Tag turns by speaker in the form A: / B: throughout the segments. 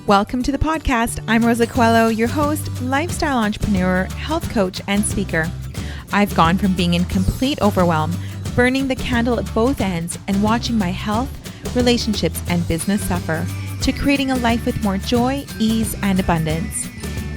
A: Welcome to the podcast. I'm Rosa Coelho, your host, lifestyle entrepreneur, health coach, and speaker. I've gone from being in complete overwhelm, burning the candle at both ends, and watching my health, relationships, and business suffer, to creating a life with more joy, ease, and abundance.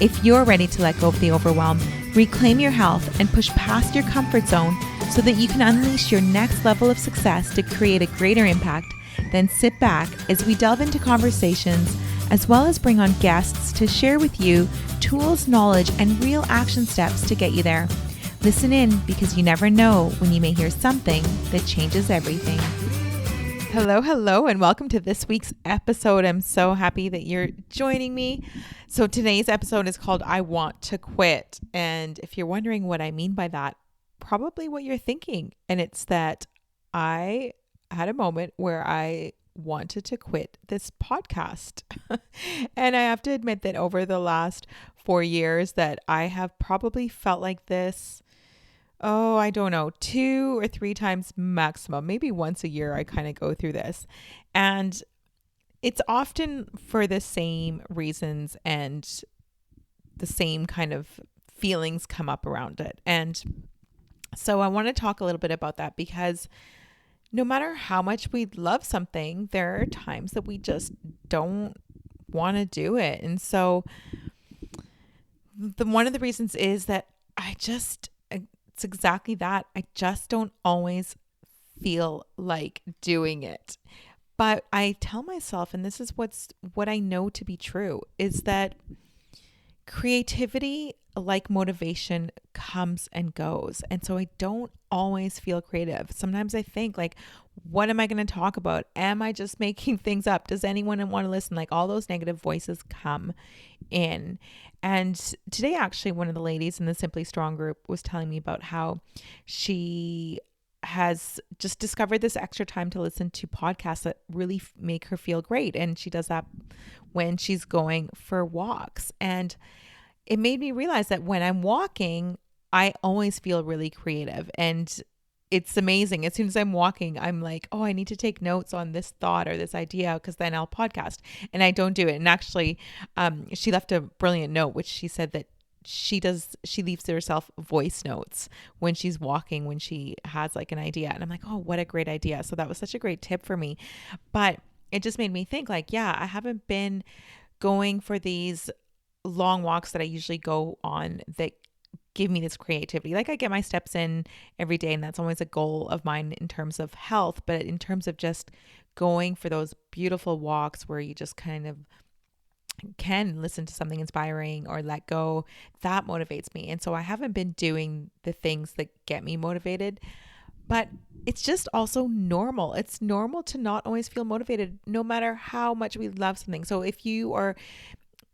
A: If you're ready to let go of the overwhelm, reclaim your health, and push past your comfort zone so that you can unleash your next level of success to create a greater impact, then sit back as we delve into conversations as well as bring on guests to share with you tools, knowledge, and real action steps to get you there. Listen in, because you never know when you may hear something that changes everything. Hello, and welcome to this week's episode. I'm so happy that you're joining me. So today's episode is called I Want to Quit. And if you're wondering what I mean by that, probably what you're thinking. And it's that I had a moment where I wanted to quit this podcast. And I have to admit that over the last 4 years that I have probably felt like this, I don't know, 2 or 3 times maximum, maybe once a year I kind of go through this. And it's often for the same reasons and the same kind of feelings come up around it. And so I want to talk a little bit about that, because no matter how much we love something, there are times that we just don't want to do it. And so one of the reasons is that it's exactly that. I just don't always feel like doing it. But I tell myself, and this is what I know to be true, is that creativity, like motivation, comes and goes. And so I don't always feel creative. Sometimes I think like, what am I going to talk about? Am I just making things up? Does anyone want to listen? Like, all those negative voices come in. And today, actually, one of the ladies in the Simply Strong group was telling me about how she has just discovered this extra time to listen to podcasts that really make her feel great. And she does that when she's going for walks. And it made me realize that when I'm walking, I always feel really creative. And it's amazing. As soon as I'm walking, I'm like, I need to take notes on this thought or this idea, because then I'll podcast. And I don't do it. And actually, she left a brilliant note, which she said that she leaves herself voice notes when she's walking, when she has like an idea. And I'm like, what a great idea. So that was such a great tip for me. But it just made me think like, I haven't been going for these long walks that I usually go on that give me this creativity. Like, I get my steps in every day, and that's always a goal of mine in terms of health, but in terms of just going for those beautiful walks where you just kind of can listen to something inspiring or let go, that motivates me. And so I haven't been doing the things that get me motivated, but it's just also normal. It's normal to not always feel motivated, no matter how much we love something. So if you are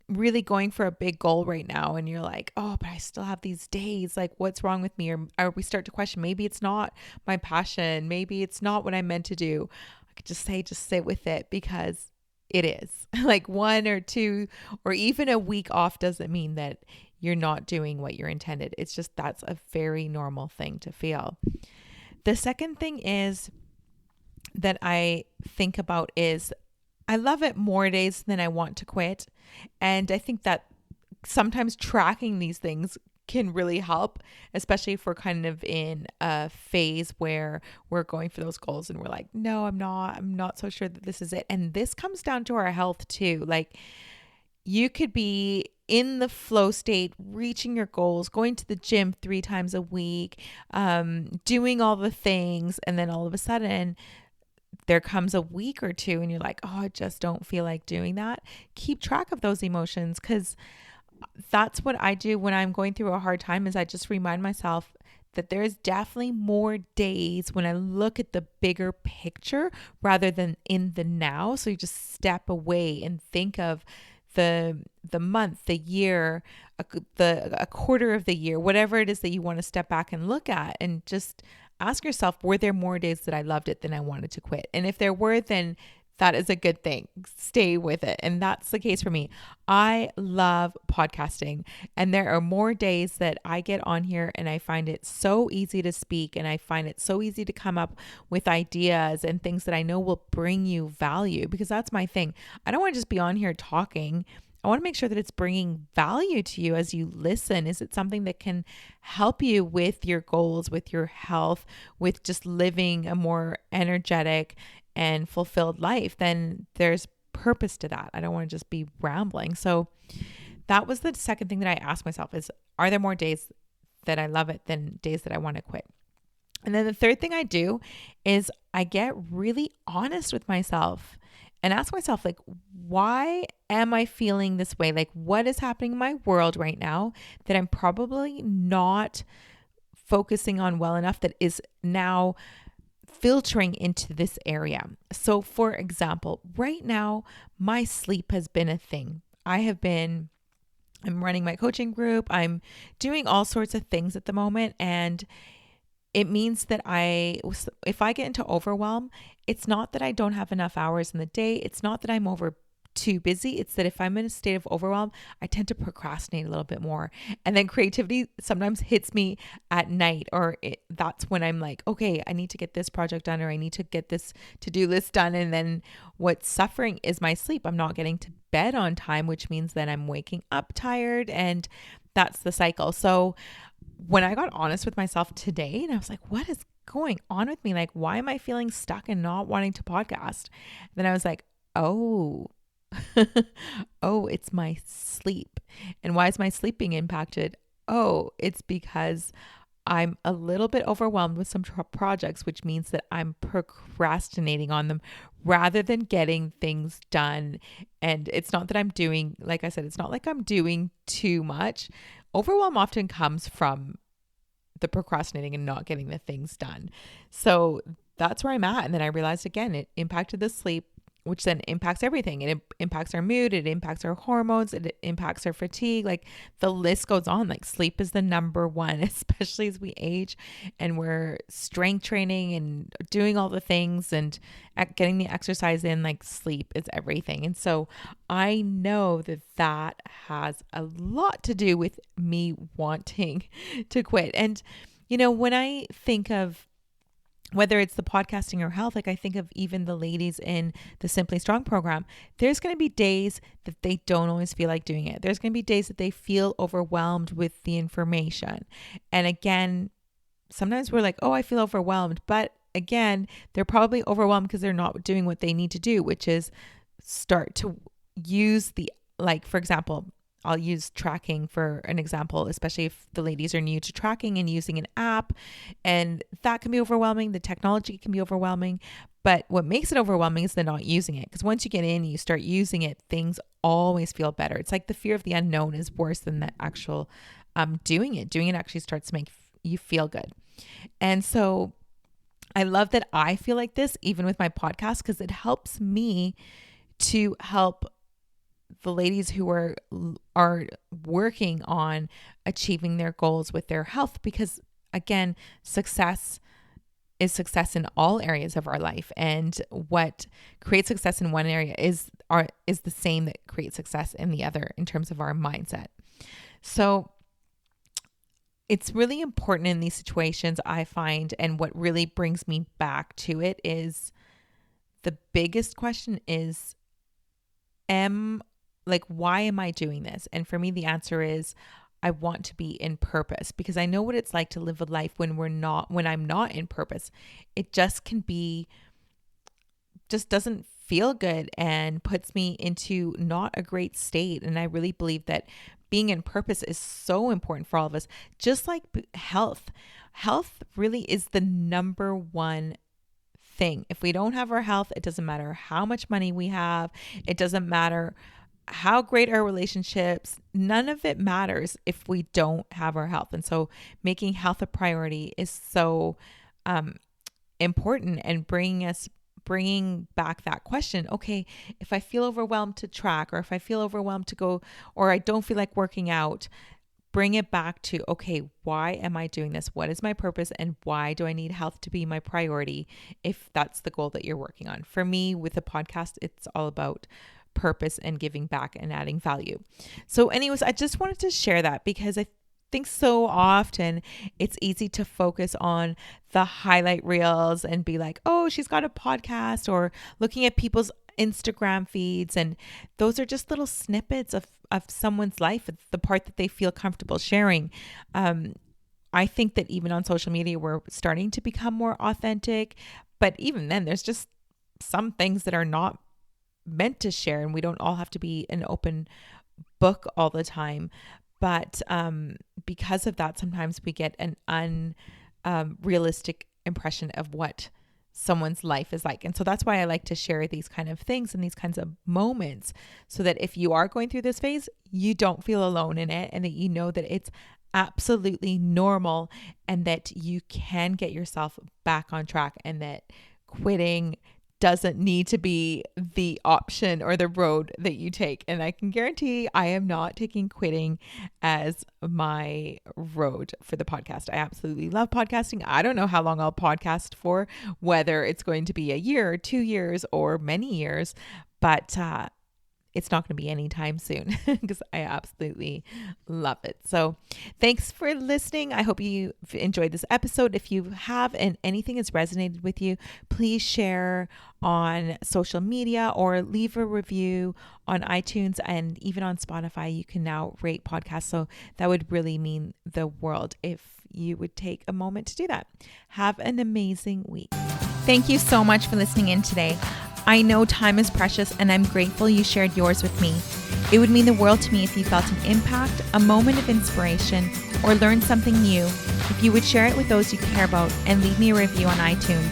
A: really going for a big goal right now and you're like, but I still have these days, like, what's wrong with me? Or we start to question, maybe it's not my passion. Maybe it's not what I'm meant to do. I could just sit with it, because it is. Like 1 or 2 or even a week off doesn't mean that you're not doing what you're intended. It's just, that's a very normal thing to feel. The second thing is that I think about is I love it more days than I want to quit. And I think that sometimes tracking these things can really help, especially if we're kind of in a phase where we're going for those goals and we're like, no, I'm not so sure that this is it. And this comes down to our health too. Like, you could be in the flow state, reaching your goals, going to the gym 3 times a week, doing all the things. And then all of a sudden there comes a week or 2 and you're like, I just don't feel like doing that. Keep track of those emotions, because that's what I do when I'm going through a hard time, is I just remind myself that there's definitely more days when I look at the bigger picture rather than in the now. So you just step away and think of the month, the year, a quarter of the year, whatever it is that you want to step back and look at, and just ask yourself, were there more days that I loved it than I wanted to quit? And if there were, then that is a good thing. Stay with it. And that's the case for me. I love podcasting, and there are more days that I get on here and I find it so easy to speak, and I find it so easy to come up with ideas and things that I know will bring you value, because that's my thing. I don't want to just be on here talking. I want to make sure that it's bringing value to you as you listen. Is it something that can help you with your goals, with your health, with just living a more energetic and fulfilled life? Then there's purpose to that. I don't want to just be rambling. So that was the second thing that I asked myself is, are there more days that I love it than days that I want to quit? And then the third thing I do is I get really honest with myself and ask myself, like, why am I feeling this way? Like, what is happening in my world right now that I'm probably not focusing on well enough that is now filtering into this area? So for example, right now, my sleep has been a thing. I'm running my coaching group. I'm doing all sorts of things at the moment. And it means that if I get into overwhelm, it's not that I don't have enough hours in the day. It's not that I'm too busy. It's that if I'm in a state of overwhelm, I tend to procrastinate a little bit more. And then creativity sometimes hits me at night, or that's when I'm like, okay, I need to get this project done, or I need to get this to-do list done. And then what's suffering is my sleep. I'm not getting to bed on time, which means that I'm waking up tired, and that's the cycle. So when I got honest with myself today, and I was like, what is going on with me? Like, why am I feeling stuck and not wanting to podcast? Then I was like, oh, it's my sleep. And why is my sleep being impacted? Oh, it's because I'm a little bit overwhelmed with some projects, which means that I'm procrastinating on them rather than getting things done. And it's not that I'm doing, like I said, it's not like I'm doing too much. Overwhelm often comes from the procrastinating and not getting the things done. So that's where I'm at. And then I realized again, it impacted the sleep, which then impacts everything. It impacts our mood. It impacts our hormones. It impacts our fatigue. Like, the list goes on. Like, sleep is the number one, especially as we age and we're strength training and doing all the things and getting the exercise in. Like, sleep is everything. And so I know that has a lot to do with me wanting to quit. And, when I think of whether it's the podcasting or health, like I think of even the ladies in the Simply Strong program, there's going to be days that they don't always feel like doing it. There's going to be days that they feel overwhelmed with the information. And again, sometimes we're like, oh, I feel overwhelmed. But again, they're probably overwhelmed because they're not doing what they need to do, which is start to use for example, I'll use tracking for an example, especially if the ladies are new to tracking and using an app, and that can be overwhelming. The technology can be overwhelming, but what makes it overwhelming is the not using it. Because once you get in and you start using it, things always feel better. It's like the fear of the unknown is worse than the actual doing it. Doing it actually starts to make you feel good. And so I love that I feel like this even with my podcast, because it helps me to help the ladies who are working on achieving their goals with their health, because again, success is success in all areas of our life, and what creates success in one area is the same that creates success in the other in terms of our mindset. So it's really important in these situations, I find, and what really brings me back to it is the biggest question is, why am I doing this? And for me, the answer is I want to be in purpose, because I know what it's like to live a life when I'm not in purpose. It just doesn't feel good and puts me into not a great state. And I really believe that being in purpose is so important for all of us, just like health. Health really is the number one thing. If we don't have our health, it doesn't matter how much money we have. It doesn't matter how great our relationships, none of it matters if we don't have our health. And so making health a priority is so important, and bringing back that question. Okay, if I feel overwhelmed to track, or if I feel overwhelmed to go, or I don't feel like working out, bring it back to, okay, why am I doing this? What is my purpose? And why do I need health to be my priority if that's the goal that you're working on? For me, with the podcast, it's all about purpose and giving back and adding value. So anyways, I just wanted to share that because I think so often it's easy to focus on the highlight reels and be like, oh, she's got a podcast, or looking at people's Instagram feeds. And those are just little snippets of someone's life, the part that they feel comfortable sharing. I think that even on social media, we're starting to become more authentic, but even then there's just some things that are not meant to share, and we don't all have to be an open book all the time. But because of that, sometimes we get an unrealistic impression of what someone's life is like. And so that's why I like to share these kind of things and these kinds of moments, so that if you are going through this phase, you don't feel alone in it, and that you know that it's absolutely normal, and that you can get yourself back on track, and that quitting doesn't need to be the option or the road that you take. And I can guarantee I am not taking quitting as my road for the podcast. I absolutely love podcasting. I don't know how long I'll podcast for, whether it's going to be a year or 2 years or many years, but it's not going to be anytime soon because I absolutely love it. So thanks for listening. I hope you enjoyed this episode. If you have and anything has resonated with you, please share on social media or leave a review on iTunes, and even on Spotify. You can now rate podcasts. So that would really mean the world if you would take a moment to do that. Have an amazing week. Thank you so much for listening in today. I know time is precious, and I'm grateful you shared yours with me. It would mean the world to me if you felt an impact, a moment of inspiration, or learned something new. If you would share it with those you care about and leave me a review on iTunes.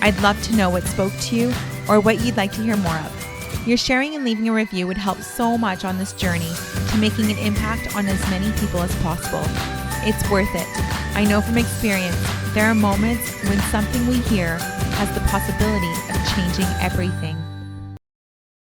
A: I'd love to know what spoke to you or what you'd like to hear more of. Your sharing and leaving a review would help so much on this journey to making an impact on as many people as possible. It's worth it. I know from experience, there are moments when something we hear has the possibility of changing everything.